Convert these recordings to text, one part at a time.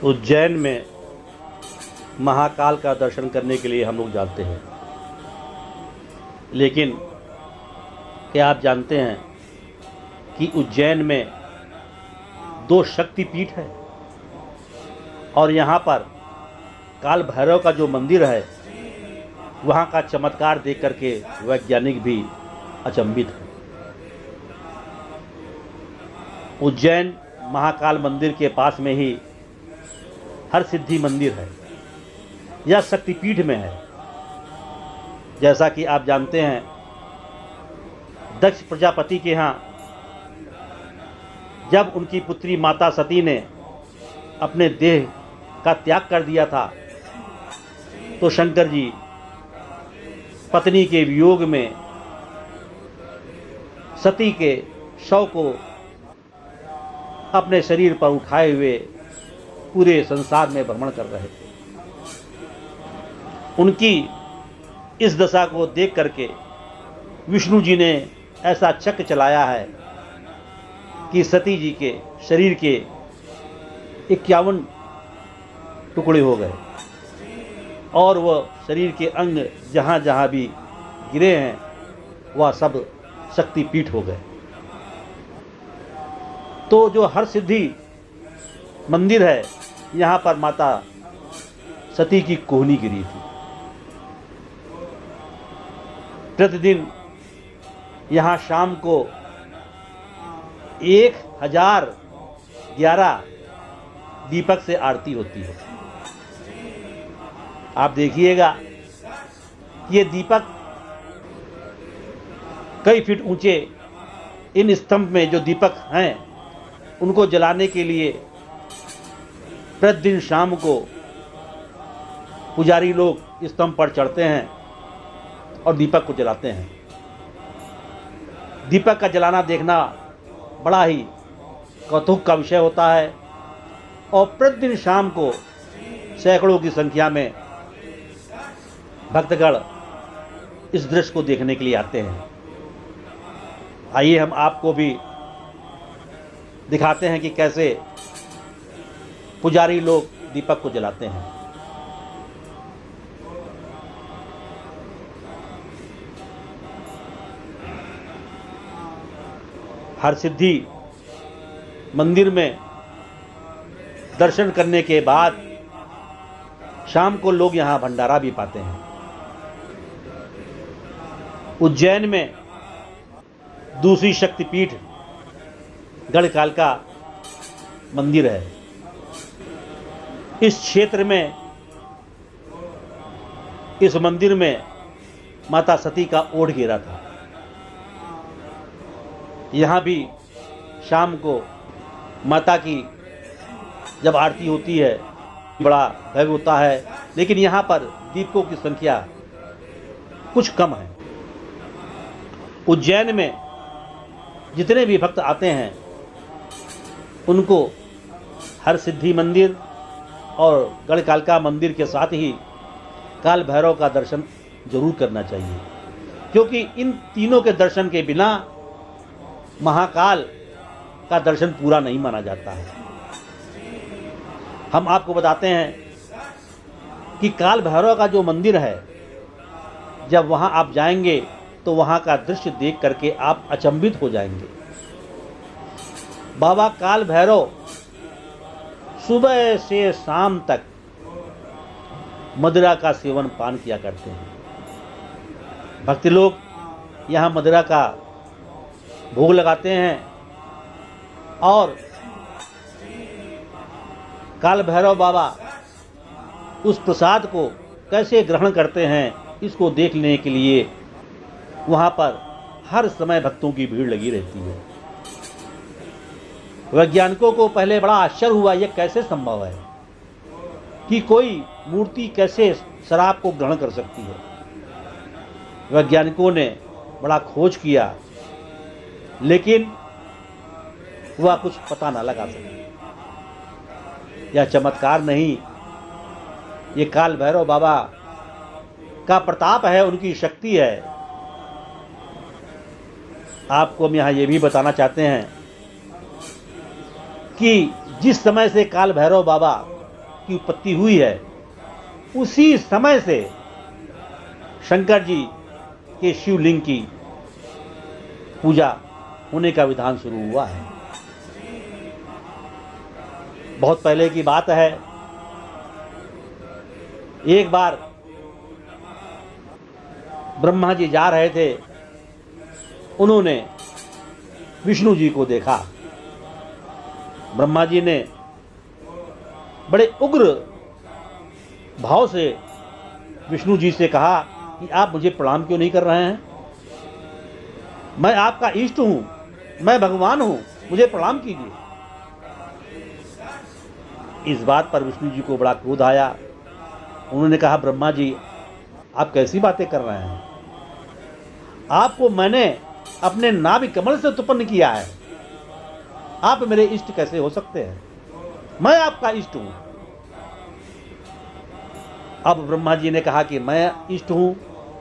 उज्जैन में महाकाल का दर्शन करने के लिए हम लोग जाते हैं, लेकिन क्या आप जानते हैं कि उज्जैन में 2 शक्तिपीठ है और यहाँ पर काल भैरव का जो मंदिर है वहाँ का चमत्कार देख करके वैज्ञानिक भी अचंभित है। उज्जैन महाकाल मंदिर के पास में ही हरसिद्धि मंदिर है। यह शक्तिपीठ में है। जैसा कि आप जानते हैं, दक्ष प्रजापति के यहाँ जब उनकी पुत्री माता सती ने अपने देह का त्याग कर दिया था, तो शंकर जी पत्नी के वियोग में सती के शव को अपने शरीर पर उठाए हुए पूरे संसार में भ्रमण कर रहे थे। उनकी इस दशा को देख करके विष्णु जी ने ऐसा चक्र चलाया है कि सती जी के शरीर के 51 टुकड़े हो गए और वह शरीर के अंग जहाँ जहाँ भी गिरे हैं वह सब शक्तिपीठ हो गए। तो जो हरसिद्धि मंदिर है, यहाँ पर माता सती की कोहनी गिरी थी। प्रतिदिन यहाँ शाम को 1011 दीपक से आरती होती है। आप देखिएगा, ये दीपक कई फीट ऊंचे इन स्तंभ में जो दीपक हैं उनको जलाने के लिए प्रतिदिन शाम को पुजारी लोग स्तंभ पर चढ़ते हैं और दीपक को जलाते हैं। दीपक का जलाना देखना बड़ा ही कौतूहल का विषय होता है और प्रतिदिन शाम को सैकड़ों की संख्या में भक्तगण इस दृश्य को देखने के लिए आते हैं। आइए हम आपको भी दिखाते हैं कि कैसे पुजारी लोग दीपक को जलाते हैं। हरसिद्धि मंदिर में दर्शन करने के बाद शाम को लोग यहाँ भंडारा भी पाते हैं। उज्जैन में दूसरी शक्तिपीठ गढ़कालिका मंदिर है। इस क्षेत्र में, इस मंदिर में माता सती का ओढ़ गिरा था। यहाँ भी शाम को माता की जब आरती होती है बड़ा भय होता है, लेकिन यहाँ पर दीपकों की संख्या कुछ कम है। उज्जैन में जितने भी भक्त आते हैं उनको हरसिद्धि मंदिर और गढ़कालिका मंदिर के साथ ही काल भैरव का दर्शन जरूर करना चाहिए, क्योंकि इन तीनों के दर्शन के बिना महाकाल का दर्शन पूरा नहीं माना जाता है। हम आपको बताते हैं कि काल भैरव का जो मंदिर है, जब वहाँ आप जाएंगे तो वहाँ का दृश्य देख करके आप अचंभित हो जाएंगे। बाबा काल भैरव सुबह से शाम तक मदिरा का सेवन पान किया करते हैं। भक्त लोग यहाँ मदिरा का भोग लगाते हैं और काल भैरव बाबा उस प्रसाद को कैसे ग्रहण करते हैं, इसको देखने के लिए वहाँ पर हर समय भक्तों की भीड़ लगी रहती है। वैज्ञानिकों को पहले बड़ा आश्चर्य हुआ, यह कैसे संभव है कि कोई मूर्ति कैसे शराब को ग्रहण कर सकती है। वैज्ञानिकों ने बड़ा खोज किया, लेकिन वह कुछ पता ना लगा सके। यह चमत्कार नहीं, ये काल भैरव बाबा का प्रताप है, उनकी शक्ति है। आपको हम यहाँ ये भी बताना चाहते हैं कि जिस समय से काल भैरव बाबा की उत्पत्ति हुई है, उसी समय से शंकर जी के शिवलिंग की पूजा होने का विधान शुरू हुआ है। बहुत पहले की बात है, एक बार ब्रह्मा जी जा रहे थे, उन्होंने विष्णु जी को देखा। ब्रह्मा जी ने बड़े उग्र भाव से विष्णु जी से कहा कि आप मुझे प्रणाम क्यों नहीं कर रहे हैं? मैं आपका इष्ट हूं, मैं भगवान हूं, मुझे प्रणाम कीजिए। इस बात पर विष्णु जी को बड़ा क्रोध आया। उन्होंने कहा, ब्रह्मा जी आप कैसी बातें कर रहे हैं? आपको मैंने अपने नाभि कमल से उत्पन्न किया है, आप मेरे इष्ट कैसे हो सकते हैं? मैं आपका इष्ट हूं। अब ब्रह्मा जी ने कहा कि मैं इष्ट हूं,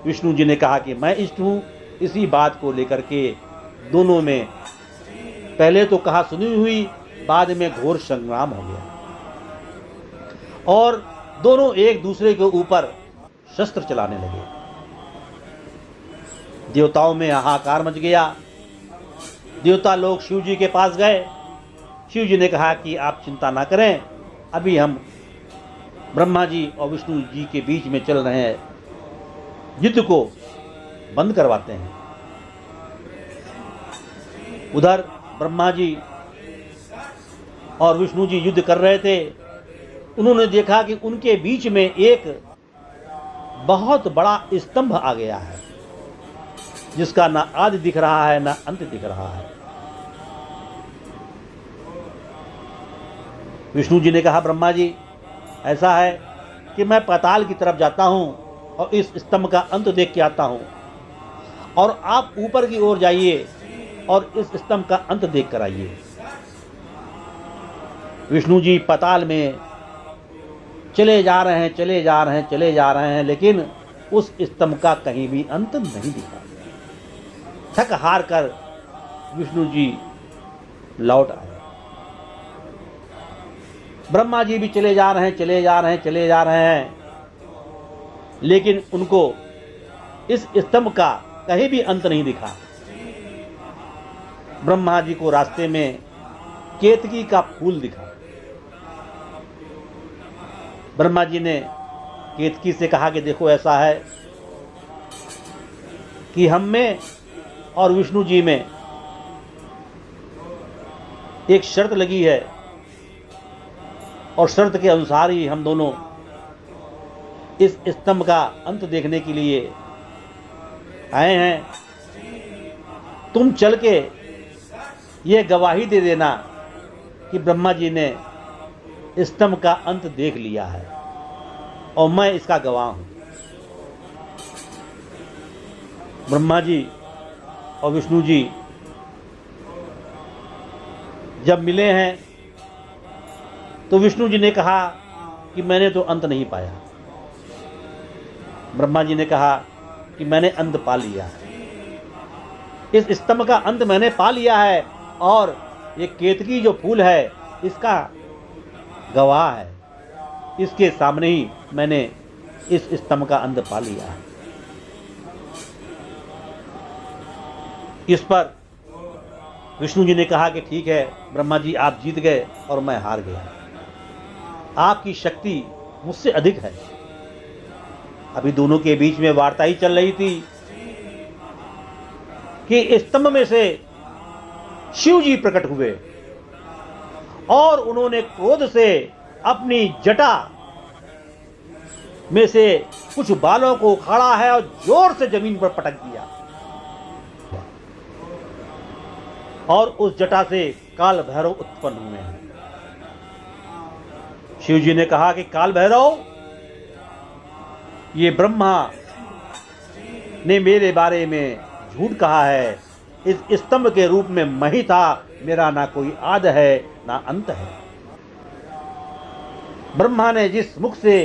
विष्णु जी ने कहा कि मैं इष्ट हूं। इसी बात को लेकर के दोनों में पहले तो कहा सुनी हुई, बाद में घोर संग्राम हो गया और दोनों एक दूसरे के ऊपर शस्त्र चलाने लगे। देवताओं में हाहाकार मच गया। देवता लोग शिव जी के पास गए। शिव जी ने कहा कि आप चिंता ना करें, अभी हम ब्रह्मा जी और विष्णु जी के बीच में चल रहे हैं युद्ध को बंद करवाते हैं। उधर ब्रह्मा जी और विष्णु जी युद्ध कर रहे थे। उन्होंने देखा कि उनके बीच में एक बहुत बड़ा स्तंभ आ गया है, जिसका ना आदि दिख रहा है ना अंत दिख रहा है। विष्णु जी ने कहा, ब्रह्मा जी ऐसा है कि मैं पाताल की तरफ जाता हूं और इस स्तंभ का अंत देख के आता हूं, और आप ऊपर की ओर जाइए और इस स्तंभ का अंत देख कर आइए। विष्णु जी पाताल में चले जा रहे हैं, चले जा रहे हैं, चले जा रहे हैं, लेकिन उस स्तंभ का कहीं भी अंत नहीं दिखा। थक हार कर विष्णु जी लौट आए। ब्रह्मा जी भी चले जा रहे हैं, चले जा रहे हैं, चले जा रहे हैं, लेकिन उनको इस स्तंभ का कहीं भी अंत नहीं दिखा। ब्रह्मा जी को रास्ते में केतकी का फूल दिखा। ब्रह्मा जी ने केतकी से कहा कि देखो ऐसा है कि हम में और विष्णु जी में एक शर्त लगी है, और शर्त के अनुसार ही हम दोनों इस स्तंभ का अंत देखने के लिए आए हैं। तुम चल के ये गवाही दे देना कि ब्रह्मा जी ने स्तंभ का अंत देख लिया है और मैं इसका गवाह हूं। ब्रह्मा जी और विष्णु जी जब मिले हैं तो विष्णु जी ने कहा कि मैंने तो अंत नहीं पाया। ब्रह्मा जी ने कहा कि मैंने अंत पा लिया है, इस स्तंभ का अंत मैंने पा लिया है, और ये केतकी जो फूल है इसका गवाह है। इसके सामने ही मैंने इस स्तंभ का अंत पा लिया है। इस पर विष्णु जी ने कहा कि ठीक है ब्रह्मा जी, आप जीत गए और मैं हार गया। आपकी शक्ति मुझसे अधिक है। अभी दोनों के बीच में वार्ता ही चल रही थी कि स्तंभ में से शिव जी प्रकट हुए और उन्होंने क्रोध से अपनी जटा में से कुछ बालों को उखाड़ा है और जोर से जमीन पर पटक दिया, और उस जटा से काल भैरव उत्पन्न हुए हैं। शिव जी ने कहा कि काल भैरव, ये ब्रह्मा ने मेरे बारे में झूठ कहा है। इस स्तंभ के रूप में मैं ही था, मेरा ना कोई आदि है ना अंत है। ब्रह्मा ने जिस मुख से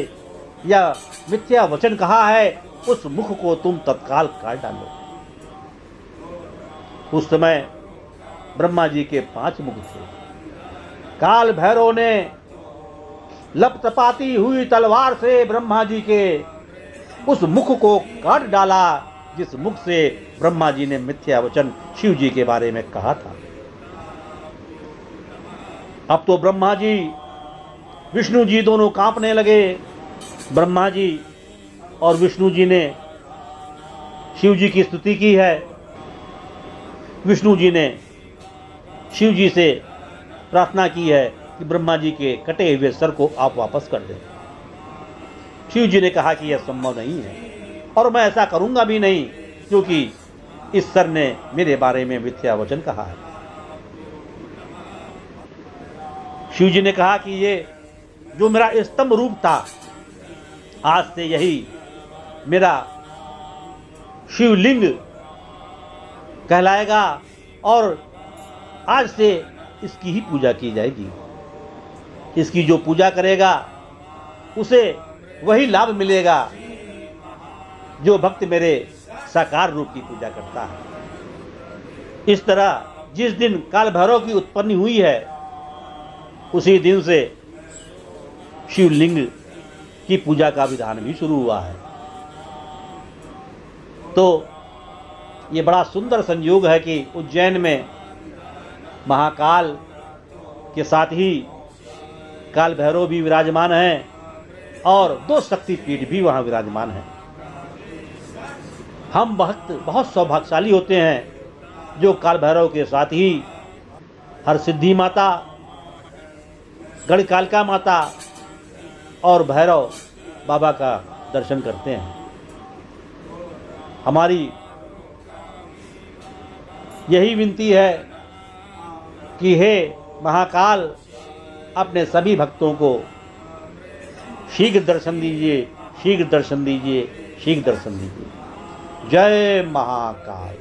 यह मिथ्या वचन कहा है, उस मुख को तुम तत्काल काट डालो। उस समय ब्रह्मा जी के 5 मुख थे। काल भैरव ने लपटपाती हुई तलवार से ब्रह्मा जी के उस मुख को काट डाला जिस मुख से ब्रह्मा जी ने मिथ्या वचन शिव जी के बारे में कहा था। अब तो ब्रह्मा जी विष्णु जी दोनों कांपने लगे। ब्रह्मा जी और विष्णु जी ने शिव जी की स्तुति की है। विष्णु जी ने शिव जी से प्रार्थना की है कि ब्रह्मा जी के कटे हुए सर को आप वापस कर दें। शिव जी ने कहा कि यह संभव नहीं है और मैं ऐसा करूंगा भी नहीं, क्योंकि इस सर ने मेरे बारे में मिथ्या वचन कहा है। शिव जी ने कहा कि ये जो मेरा स्तंभ रूप था, आज से यही मेरा शिवलिंग कहलाएगा और आज से इसकी ही पूजा की जाएगी। इसकी जो पूजा करेगा उसे वही लाभ मिलेगा जो भक्त मेरे साकार रूप की पूजा करता है। इस तरह जिस दिन काल भैरव की उत्पत्ति हुई है, उसी दिन से शिवलिंग की पूजा का विधान भी शुरू हुआ है। तो ये बड़ा सुंदर संयोग है कि उज्जैन में महाकाल के साथ ही काल भैरव भी विराजमान हैं और 2 शक्तिपीठ भी वहाँ विराजमान हैं। हम बहुत सौभाग्यशाली होते हैं जो काल भैरव के साथ ही हर सिद्धि माता, गढ़कालिका माता और भैरव बाबा का दर्शन करते हैं। हमारी यही विनती है कि हे महाकाल, अपने सभी भक्तों को शीघ्र दर्शन दीजिए, शीघ्र दर्शन दीजिए, शीघ्र दर्शन दीजिए। जय महाकाल।